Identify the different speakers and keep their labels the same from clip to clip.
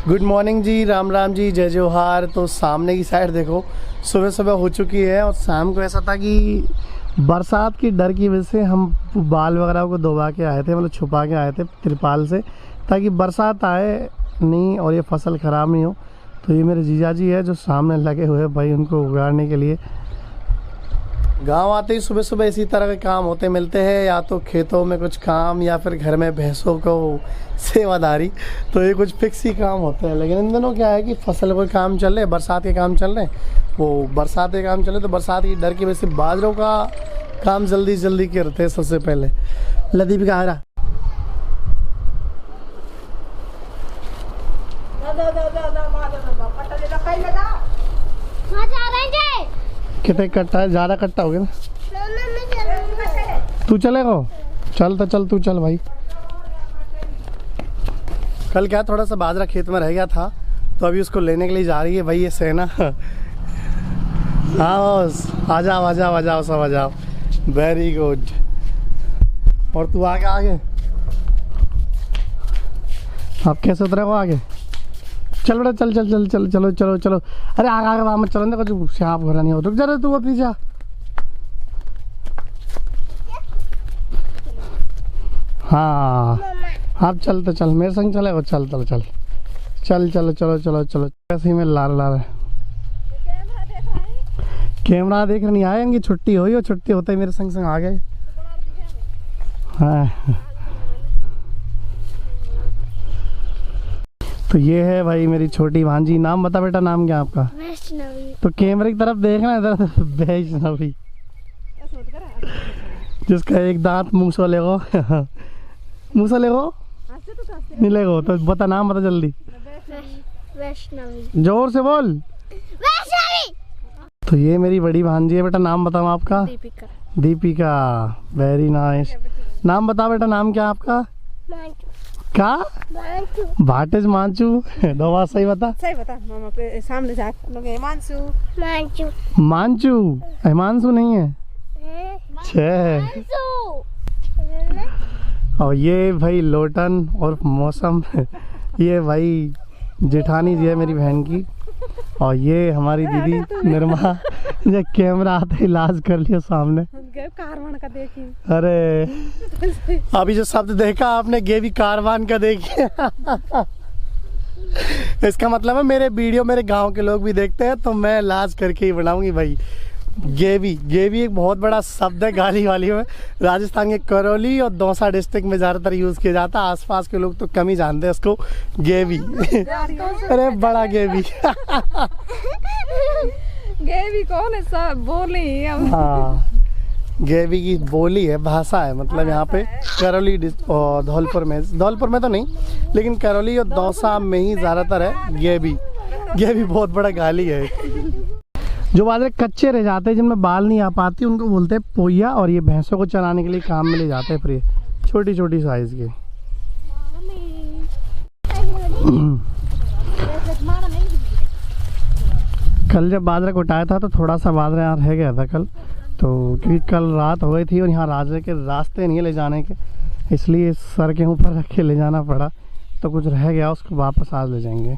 Speaker 1: Good morning जी, राम राम जी, जय जोहार। तो सामने की साइड देखो, सुबह सुबह हो चुकी है और शाम को ऐसा था कि बरसात की डर की वजह से हम बाल वगैरह को दबा के आए थे, मतलब छुपा के आए थे तिरपाल से, ताकि बरसात आए नहीं और ये फसल ख़राब नहीं हो। तो ये मेरे जीजा जी है जो सामने लगे हुए भाई उनको उगाड़ने के लिए। गांव आते ही सुबह सुबह इसी तरह के काम होते मिलते हैं, या तो खेतों में कुछ काम या फिर घर में भैंसों को सेवादारी। तो ये कुछ फिक्स ही काम होते हैं। लेकिन इन दिनों क्या है कि फसल के काम चल रहे, बरसात के काम चल रहे हैं। वो बरसात के काम चल रहे तो बरसात की डर की वजह से बाजरों का काम जल्दी जल्दी करते हैं सबसे पहले। लदीप का हरा कितने कट्टा है? ज़्यादा कट्टा हो गया ना। तू चलेगा? चल तो चल, तू चल भाई। कल क्या थोड़ा सा बाजरा खेत में रह गया था, तो अभी उसको लेने के लिए जा रही है भाई ये सेना। हाँ आ जाओ आ जाओ आ जाओ, सब आ जाओ। Very good. और तू आगे आगे, आप कैसे उतरे हो आगे? चल बेटा चल चल चल चल चलो चलो चलो। अरे आगे आगे वहाँ मत चलो ना, कुछ सांप घरा नहीं हो। रुक जा रहे तू पीछे। हाँ आप चल तो चल, मेरे संग चले। चल चल चल चल चलो चलो चलो चलो। ऐसे में ला रहा है कैमरा देख नहीं आए, इनकी छुट्टी हुई और छुट्टी होते ही मेरे संग संग आ गए। हाँ तो ये है भाई मेरी छोटी भांजी। नाम बता बेटा, नाम क्या आपका? वैष्णवी। तो कैमरे की तरफ देखना इधर। वैष्णवी, जिसका एक दांत मुँह से लेगो। मुँह से लेगो नहीं लेगो, तो बता नाम बता जल्दी। वैष्णवी। जोर से बोल। वैष्णवी। तो ये मेरी बड़ी भांजी है बेटा। नाम बताओ आपका? दीपिका। Deepika, very nice. नाम बता बेटा, नाम क्या आपका? का भाटेज मांचू। दो बात सही बता। सही बता मामा के सामने जा लोग। हिमांशु। मांचू। मांचू हिमांशु नहीं है। छे। और ये भाई लोटन और मौसम। ये भाई जेठानी जी है मेरी बहन की। और ये हमारी दीदी निर्मा। ये कैमरा आते ही लाज कर लिया सामने। कारवान का देखी। अरे अभी जो शब्द देखा आपने, गेवी कारवान का देखिए। इसका मतलब है मेरे वीडियो मेरे गांव के लोग भी देखते हैं, तो मैं लाज करके ही बनाऊंगी भाई। गेवी, गेवी एक बहुत बड़ा शब्द है गाली वाली में। राजस्थान के करौली और दौसा डिस्ट्रिक्ट में ज़्यादातर यूज़ किया जाता है। आसपास के लोग तो कम ही जानते हैं इसको, गेवी। अरे बड़ा गेवी।
Speaker 2: गेवी कौन है? सब बोली।
Speaker 1: हाँ गेवी की बोली है, भाषा है। मतलब यहाँ पे करौली और धौलपुर में तो नहीं, लेकिन करौली और दौसा में ही ज़्यादातर है गेवी। गेवी बहुत बड़ा गाली है। जो बाजरे कच्चे रह जाते हैं, जिनमें बाल नहीं आ पाती, उनको बोलते हैं पोइया। और ये भैंसों को चलाने के लिए काम में ले जाते हैं। फिर ये छोटी छोटी साइज के। कल जब बाजरा उठाया था तो थोड़ा सा बाजरा यहाँ रह गया था कल, तो क्योंकि कल रात हो गई थी और यहाँ बाजरे के रास्ते नहीं ले जाने के, इसलिए सर के ऊपर रख के ले जाना पड़ा। तो कुछ रह गया, उसको वापस आज ले जाएंगे।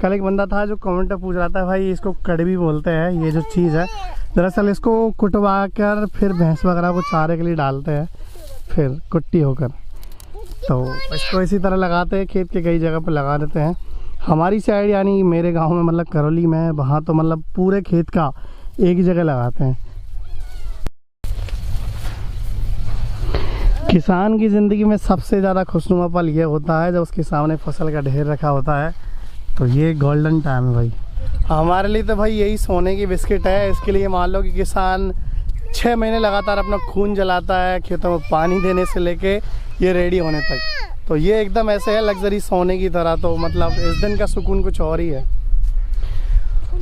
Speaker 1: कल एक बंदा था जो कमेंट में पूछ रहा था भाई इसको कड़वी बोलते हैं ये जो चीज़ है। दरअसल इसको कुटवा कर फिर भैंस वगैरह को चारे के लिए डालते हैं, फिर कुट्टी होकर। तो इसको इसी तरह लगाते हैं, खेत के कई जगह पर लगा देते हैं। हमारी साइड यानी मेरे गांव में, मतलब करौली में, वहाँ तो मतलब पूरे खेत का एक ही जगह लगाते हैं। किसान की ज़िंदगी में सबसे ज़्यादा खुशनुमा पल ये होता है जब उसके सामने फसल का ढेर रखा होता है। तो ये गोल्डन टाइम है भाई हमारे लिए। तो भाई यही सोने की बिस्किट है। इसके लिए मान लो कि किसान 6 महीने लगातार अपना खून जलाता है, खेतों में पानी देने से लेके ये रेडी होने तक। तो ये एकदम ऐसे है लग्जरी सोने की तरह। तो मतलब इस दिन का सुकून कुछ और ही है।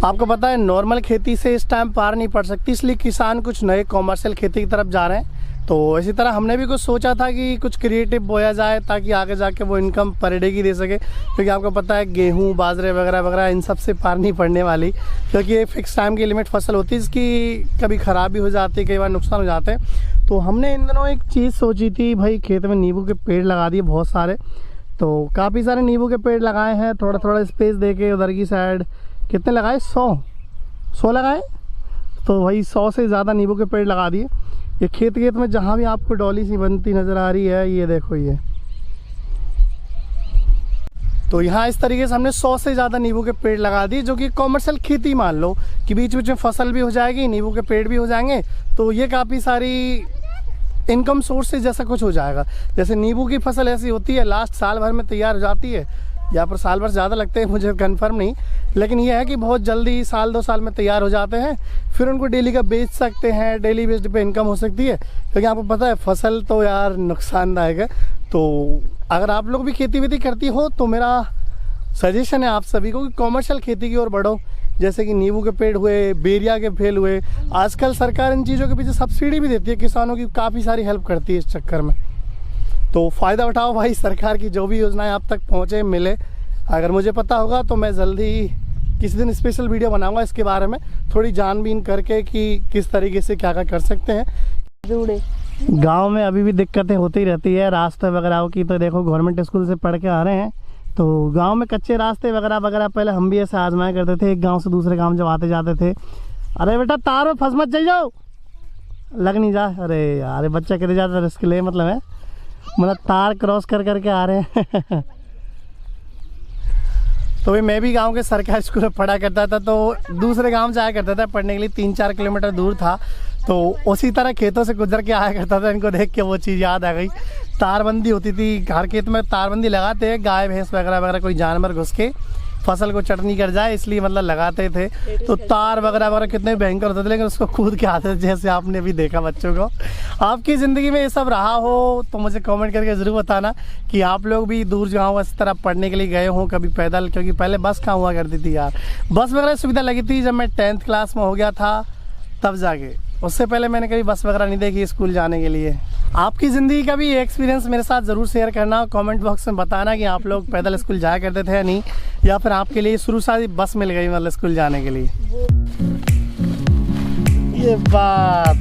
Speaker 1: आपको पता है नॉर्मल खेती से इस टाइम पार नहीं पड़ सकती, इसलिए किसान कुछ नए कॉमर्शियल खेती की तरफ जा रहे हैं। तो इसी तरह हमने भी कुछ सोचा था कि कुछ क्रिएटिव बोया जाए ताकि आगे जाके वो इनकम पर डे की दे सके, क्योंकि आपको पता है गेहूं बाजरे वगैरह वगैरह इन सब से पार नहीं पड़ने वाली, क्योंकि ये फिक्स टाइम की लिमिट फसल होती है, इसकी कभी ख़राब भी हो जाती है, कई बार नुकसान हो जाते हैं। तो हमने इन दिनों एक चीज़ सोची थी भाई, खेत में नींबू के पेड़ लगा दिए बहुत सारे, तो काफ़ी सारे नींबू के पेड़ लगाए हैं, थोड़ा थोड़ा स्पेस दे के उधर की साइड। कितने लगाए? 100 लगाए। तो वही 100 से ज़्यादा नींबू के पेड़ लगा दिए। ये खेत में जहाँ भी आपको डॉली सी बनती नज़र आ रही है, ये देखो ये। तो यहाँ इस तरीके से हमने 100 से ज़्यादा नींबू के पेड़ लगा दिए, जो कि कॉमर्शियल खेती मान लो कि बीच बीच में फसल भी हो जाएगी, नींबू के पेड़ भी हो जाएंगे। तो ये काफ़ी सारी इनकम सोर्सेज जैसा कुछ हो जाएगा। जैसे नींबू की फसल ऐसी होती है लास्ट साल भर में तैयार हो जाती है, या पर साल भर ज़्यादा लगते हैं, मुझे कंफर्म नहीं, लेकिन ये है कि बहुत जल्दी 1-2 साल में तैयार हो जाते हैं। फिर उनको डेली का बेच सकते हैं, डेली बेस्ड पे इनकम हो सकती है। क्योंकि आपको पता है फसल तो यार नुकसानदायक है। तो अगर आप लोग भी खेती वेती करती हो तो मेरा सजेशन है आप सभी को कि कॉमर्शियल खेती की ओर बढ़ो। जैसे कि नींबू के पेड़ हुए, बेरिया के फेल हुए। आजकल सरकार इन चीज़ों के पीछे सब्सिडी भी देती है, किसानों की काफ़ी सारी हेल्प करती है इस चक्कर में। तो फ़ायदा उठाओ भाई, सरकार की जो भी योजनाएं आप तक पहुँचे, मिले। अगर मुझे पता होगा तो मैं जल्दी किसी दिन स्पेशल वीडियो बनाऊंगा इसके बारे में, थोड़ी जानबीन करके कि किस तरीके से क्या क्या कर सकते हैं। जुड़े गांव में अभी भी दिक्कतें होती रहती है रास्ते वगैरह की। तो देखो गवर्नमेंट स्कूल से पढ़ के आ रहे हैं, तो गांव में कच्चे रास्ते वगैरह पहले हम भी ऐसे आजमाया करते थे, एक गांव से दूसरे गांव जब आते जाते थे। अरे बेटा तार में फंस मत जाओ, लग नहीं जा। अरे यार बच्चा कहते जाता रिस्क ले, मतलब है मतलब तार क्रॉस कर करके आ रहे हैं। तो भाई मैं भी गांव के सरकारी स्कूल में पढ़ा करता था, तो दूसरे गांव जाया करता था पढ़ने के लिए, 3-4 किलोमीटर दूर था। तो उसी तरह खेतों से गुजर के आया करता था। इनको देख के वो चीज़ याद आ गई। तारबंदी होती थी हर खेत में, तारबंदी लगाते हैं, गाय भैंस वगैरह कोई जानवर घुस के फसल को चटनी कर जाए, इसलिए मतलब लगाते थे। तो तार वगैरह कितने भयंकर होते थे, लेकिन उसको कूद के आते थे, जैसे आपने भी देखा बच्चों को। आपकी ज़िंदगी में ये सब रहा हो तो मुझे कमेंट करके ज़रूर बताना कि आप लोग भी दूर गाँव इस तरह पढ़ने के लिए गए हों कभी पैदल। क्योंकि पहले बस कहाँ हुआ करती थी यार, बस वगैरह सुविधा लगी थी जब मैं 10th क्लास में हो गया था तब जाके। उससे पहले मैंने कभी बस वगैरह नहीं देखी स्कूल जाने के लिए। आपकी ज़िंदगी का भी एक्सपीरियंस मेरे साथ ज़रूर शेयर करना, कमेंट बॉक्स में बताना कि आप लोग पैदल स्कूल जाया करते थे या नहीं, या फिर आपके लिए शुरू से बस मिल गई मतलब स्कूल जाने के लिए। ये बात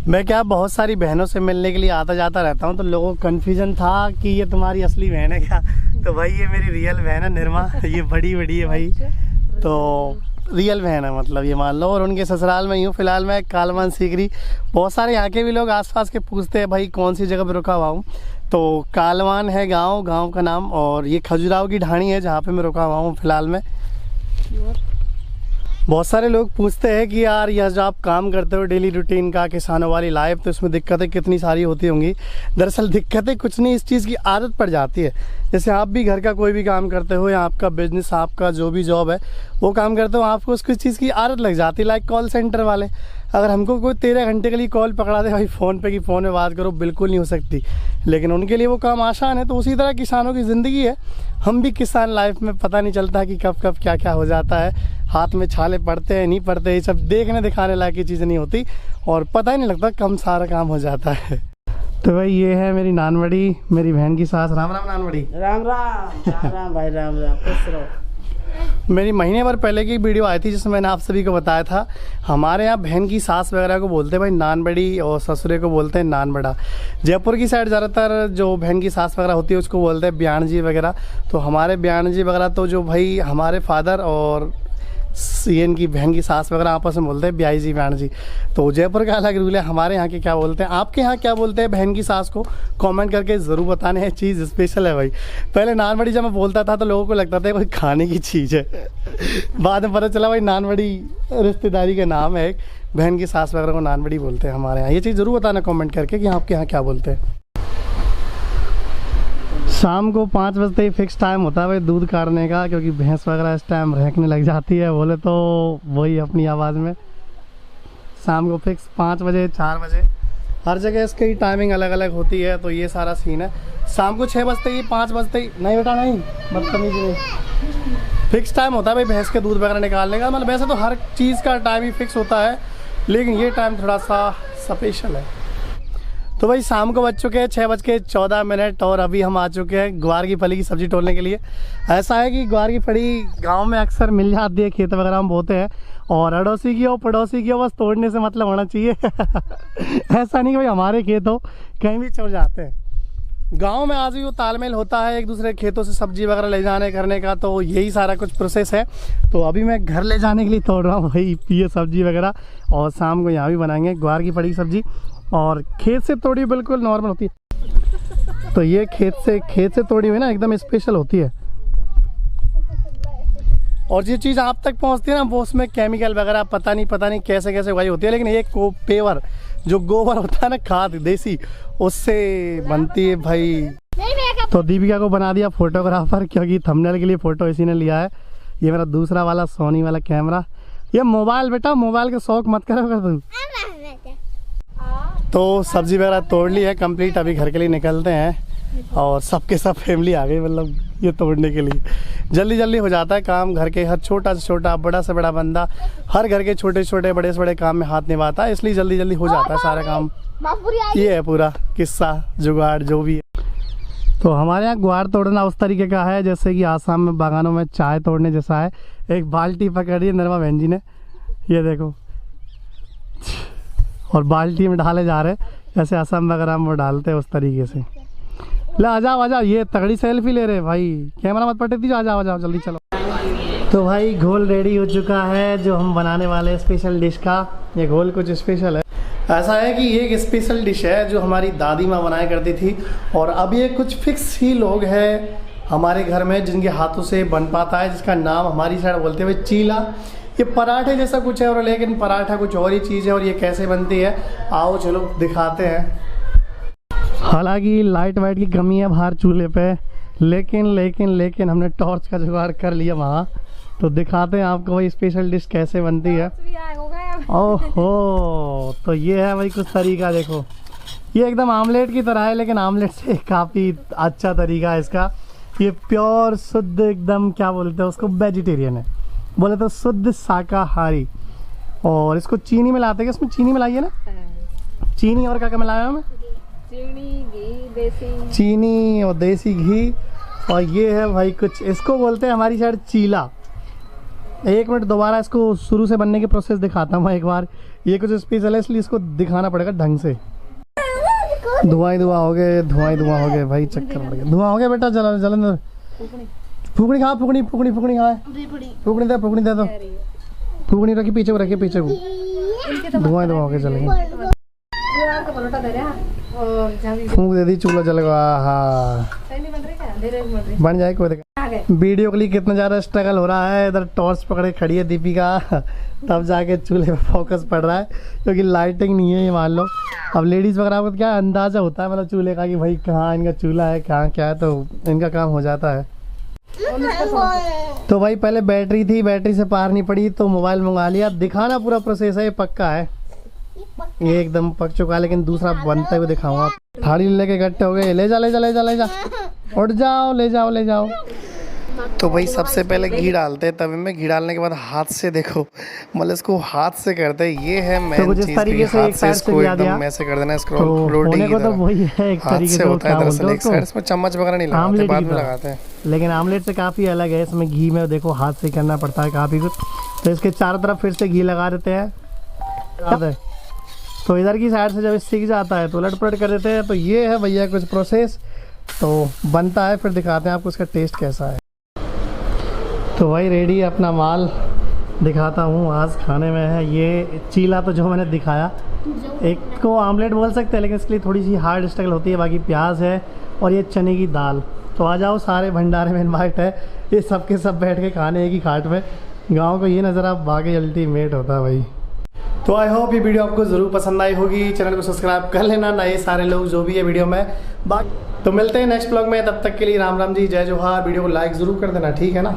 Speaker 1: मैं क्या बहुत सारी बहनों से मिलने के लिए आता जाता रहता हूँ, तो लोगों को कन्फ्यूजन था कि ये तुम्हारी असली बहन है क्या। तो भाई ये मेरी रियल बहन है निर्मा, ये बड़ी है भाई, तो रियल बहन है मतलब ये मान लो। और उनके ससुराल में यूँ फिलहाल मैं कालमान सीकरी। बहुत सारे यहाँ के भी लोग आसपास के पूछते हैं भाई कौन सी जगह पर रुका हुआ हूँ। तो कालमान है गाँव का नाम, और ये खजुराहो की ढाणी है जहाँ पर मैं रुका हुआ हूँ फिलहाल में। बहुत सारे लोग पूछते हैं कि यार यह जो आप काम करते हो डेली रूटीन का, किसानों वाली लाइफ, तो इसमें दिक्कतें कितनी सारी होती होंगी। दरअसल दिक्कतें कुछ नहीं, इस चीज़ की आदत पड़ जाती है। जैसे आप भी घर का कोई भी काम करते हो, या आपका बिजनेस, आपका जो भी जॉब है वो काम करते हो, आपको उसकी चीज़ की आदत लग जाती है। लाइक कॉल सेंटर वाले, अगर हमको कोई 13 घंटे के लिए कॉल पकड़ा दे भाई फ़ोन पे कि फ़ोन में बात करो, बिल्कुल नहीं हो सकती, लेकिन उनके लिए वो काम आसान है। तो उसी तरह किसानों की ज़िंदगी है, हम भी किसान लाइफ में पता नहीं चलता कि कब कब क्या क्या हो जाता है, हाथ में छाले पड़ते हैं नहीं पड़ते, ये सब देखने दिखाने लायक की चीज़ें नहीं होती, और पता ही नहीं लगता कम सारा काम हो जाता है। तो भाई ये है मेरी नानबड़ी, मेरी बहन की सास। राम राम नानबड़ी।
Speaker 3: राम राम भाई, राम खुश रहो।
Speaker 1: मेरी महीने भर पहले की वीडियो आई थी जिसमें मैंने आप सभी को बताया था, हमारे यहाँ बहन की सास वगैरह को बोलते हैं भाई नानबड़ी, और ससुरे को बोलते हैं नानबड़ा। जयपुर की साइड ज़्यादातर जो बहन की सास वगैरह होती है उसको बोलते हैं ब्याण जी वगैरह। तो हमारे ब्याण जी वगैरह तो जो भाई हमारे फादर और ये इनकी बहन की सास वगैरह आपस में बोलते हैं ब्याई जी ब्याण जी। तो जयपुर का अलग रूल है, हमारे यहाँ के क्या बोलते हैं, आपके यहाँ क्या बोलते हैं बहन की सास को, कमेंट करके ज़रूर बताने। है चीज़ स्पेशल है भाई। पहले नानबड़ी जब मैं बोलता था तो लोगों को लगता था कोई खाने की चीज़ है, बाद में पता चला भाई नानबड़ी रिश्तेदारी का नाम है। बहन की सास वगैरह को नानबड़ी बोलते हैं हमारे यहाँ। ये चीज़ ज़रूर बताना कमेंट करके कि आपके यहाँ क्या बोलते हैं। शाम को 5 बजते ही फिक्स टाइम होता है भाई दूध काटने का, क्योंकि भैंस वगैरह इस टाइम रहने लग जाती है, बोले तो वही अपनी आवाज़ में। शाम को फिक्स 5 बजे 4 बजे, हर जगह इसकी टाइमिंग अलग अलग होती है। तो ये सारा सीन है। शाम को 6 बजते ही 5 बजते ही, नहीं बेटा नहीं, बदतमीजी नहीं। फिक्स टाइम होता है भाई भैंस के दूध वगैरह निकालने का। मतलब वैसे तो हर चीज़ का टाइम ही फिक्स होता है, लेकिन ये टाइम थोड़ा सा स्पेशल है। तो भाई शाम को बज चुके हैं 6:14 और अभी हम आ चुके हैं ग्वार की फली की सब्ज़ी तोड़ने के लिए। ऐसा है कि ग्वार की फली गांव में अक्सर मिल जाती है, खेत वगैरह में बोते हैं, और अड़ोसी की हो पड़ोसी की हो, बस तोड़ने से मतलब होना चाहिए। ऐसा नहीं कि भाई हमारे खेत हो, कहीं भी चढ़ जाते हैं। गांव में आज भी वो तालमेल होता है एक दूसरे खेतों से सब्जी वगैरह ले जाने करने का, तो यही सारा कुछ प्रोसेस है। तो अभी मैं घर ले जाने के लिए तोड़ रहा हूँ भाई ये सब्जी वगैरह, और शाम को यहाँ भी बनाएंगे ग्वार की फली की सब्जी। और खेत से तोड़ी बिल्कुल नॉर्मल होती है, तो ये खेत से तोड़ी हुई ना एकदम स्पेशल होती है। और जो चीज़ आप तक पहुंचती है ना वो उसमें केमिकल वगैरह पता नहीं कैसे कैसे उगाई होती है, लेकिन एक पेवर जो गोबर होता है ना, खाद देसी, उससे बनती है भाई। तो दीपिका को बना दिया फोटोग्राफर, क्योंकि थंबनेल के लिए फ़ोटो इसी ने लिया है। ये मेरा दूसरा वाला सोनी वाला कैमरा। ये मोबाइल बेटा, मोबाइल का शौक मत करो कर तू। तो सब्जी वगैरह तोड़ ली है कंप्लीट, अभी घर के लिए निकलते हैं। और सबके सब फैमिली आ गई, मतलब ये तोड़ने के लिए। जल्दी जल्दी हो जाता है काम घर के, हर छोटा से छोटा बड़ा से बड़ा बंदा हर घर के छोटे छोटे बड़े से बड़े काम में हाथ निभाता है, इसलिए जल्दी जल्दी हो जाता है सारा काम। ये है पूरा किस्सा जुगाड़ जो भी है। तो हमारे यहाँ ग्वार तोड़ना उस तरीके का है जैसे कि आसाम में बागानों में चाय तोड़ने जैसा है। एक बाल्टी पकड़ी है नरमा बहन जी ने, ये देखो, और बाल्टी में डाले जा रहे जैसे असम वगैरह में वो डालते हैं उस तरीके से। ले आ जाओ, ये तगड़ी सेल्फी ले रहे भाई, कैमरा मत पटे दीजिए, आ जाओ जल्दी चलो। तो भाई घोल रेडी हो चुका है जो हम बनाने वाले हैं स्पेशल डिश का। ये घोल कुछ स्पेशल है, ऐसा है कि ये एक स्पेशल डिश है जो हमारी दादी माँ बनाया करती थी, और अब ये कुछ फिक्स ही लोग हैं हमारे घर में जिनके हाथों से बन पाता है, जिसका नाम हमारी साइड बोलते हैं चीला। ये पराठे जैसा कुछ है, और लेकिन पराठा कुछ और ही चीज़ है। और ये कैसे बनती है आओ चलो दिखाते हैं। हालांकि लाइट वाइट की कमी है बाहर चूल्हे पे, लेकिन हमने टॉर्च का जुगाड़ कर लिया वहाँ, तो दिखाते हैं आपको वही स्पेशल डिश कैसे बनती है। ओहो, तो ये है भाई कुछ तरीका, देखो ये एकदम आमलेट की तरह है, लेकिन आमलेट से काफ़ी अच्छा तरीका है इसका। ये प्योर शुद्ध एकदम क्या बोलते हैं उसको, वेजिटेरियन है, बोले तो शुद्ध शाकाहारी। और इसको चीनी मिलाते हैं, इसमें चीनी मिलाई है ना, चीनी और क्या मिलाया हमें,
Speaker 2: चीनी घी देसी,
Speaker 1: चीनी और देसी घी। और ये है भाई कुछ, इसको बोलते हैं हमारी साइड चीला। एक मिनट दोबारा इसको शुरू से बनने की प्रोसेस दिखाता हूँ एक बार। ये कुछ स्पेशल है इसलिए इसको दिखाना पड़ेगा ढंग से। धुआं ही धुआं हो गए भाई, चक्कर पड़ गया। धुआं हो गया बेटा, जलंधर फूकनी खा, फूकनी खा, फूकनी दे दो, फूकनी रखी पीछे को, धुआं हो गया, चलेंगे फूक दे दी, चूल्हा जलेगा। हाँ बन जाए, कोई दिक्कत। वीडियो के लिए कितना ज़्यादा स्ट्रगल हो रहा है, इधर टॉर्च पकड़े खड़ी है दीपिका, तब जाके चूल्हे पे फोकस पड़ रहा है, क्योंकि लाइटिंग नहीं है ये मान लो। अब लेडीज़ वगैरह को क्या अंदाज़ा होता है मतलब चूल्हे का कि भाई कहाँ इनका चूल्हा है, कहाँ क्या है, तो इनका काम हो जाता है। तो भाई पहले बैटरी थी, बैटरी से पार नहीं पड़ी तो मोबाइल मंगा लिया। दिखाना पूरा प्रोसेस है, ये पक्का है, ये एकदम पक चुका है, लेकिन दूसरा बनते हुए दिखाऊंगा। थाली लेके इकट्ठे हो गए, ले जा उठ जाओ, ले जाओ। तो भाई सबसे पहले घी डालते हैं तवे में, घी डालने के बाद हाथ से देखो, मतलब इसको हाथ से करते हैं, ये है मेन चीज। तरीके से हाथ से इसको एकदम ऐसे कर देना, इसको रोटी की तरह हाथ से होता है दरअसल। एक साइड इसमें चम्मच वगैरह नहीं लगाते, बाद में लगाते हैं, लेकिन आमलेट से काफ़ी अलग है। इसमें घी में देखो हाथ से करना पड़ता है काफ़ी कुछ। तो इसके चारों तरफ फिर से घी लगा देते हैं, तो इधर की साइड से जब सीख जाता है तो उलट पलट कर देते हैं। तो ये है भैया कुछ प्रोसेस, तो बनता है, फिर दिखाते हैं आपको इसका टेस्ट कैसा है। तो भाई रेडी अपना माल दिखाता हूँ आज खाने में है। ये चीला तो जो मैंने दिखाया, एक को आमलेट बोल सकते हैं, लेकिन इसके लिए थोड़ी सी हार्ड स्ट्रगल होती है। बाकी प्याज है और ये चने की दाल। तो आ जाओ, सारे भंडारे में इन्वाइट है, ये सब के सब बैठ के खाने एक ही खाट में। गाँव को ये नज़र बाकी अल्टीमेट होता है भाई। तो आई होप ये वीडियो आपको ज़रूर पसंद आई होगी। चैनल को सब्सक्राइब कर लेना, नए सारे लोग जो भी है वीडियो में। बाकी तो मिलते हैं नेक्स्ट ब्लॉग में, तब तक के लिए राम राम जी, जय जोहार। वीडियो को लाइक ज़रूर कर देना, ठीक है ना।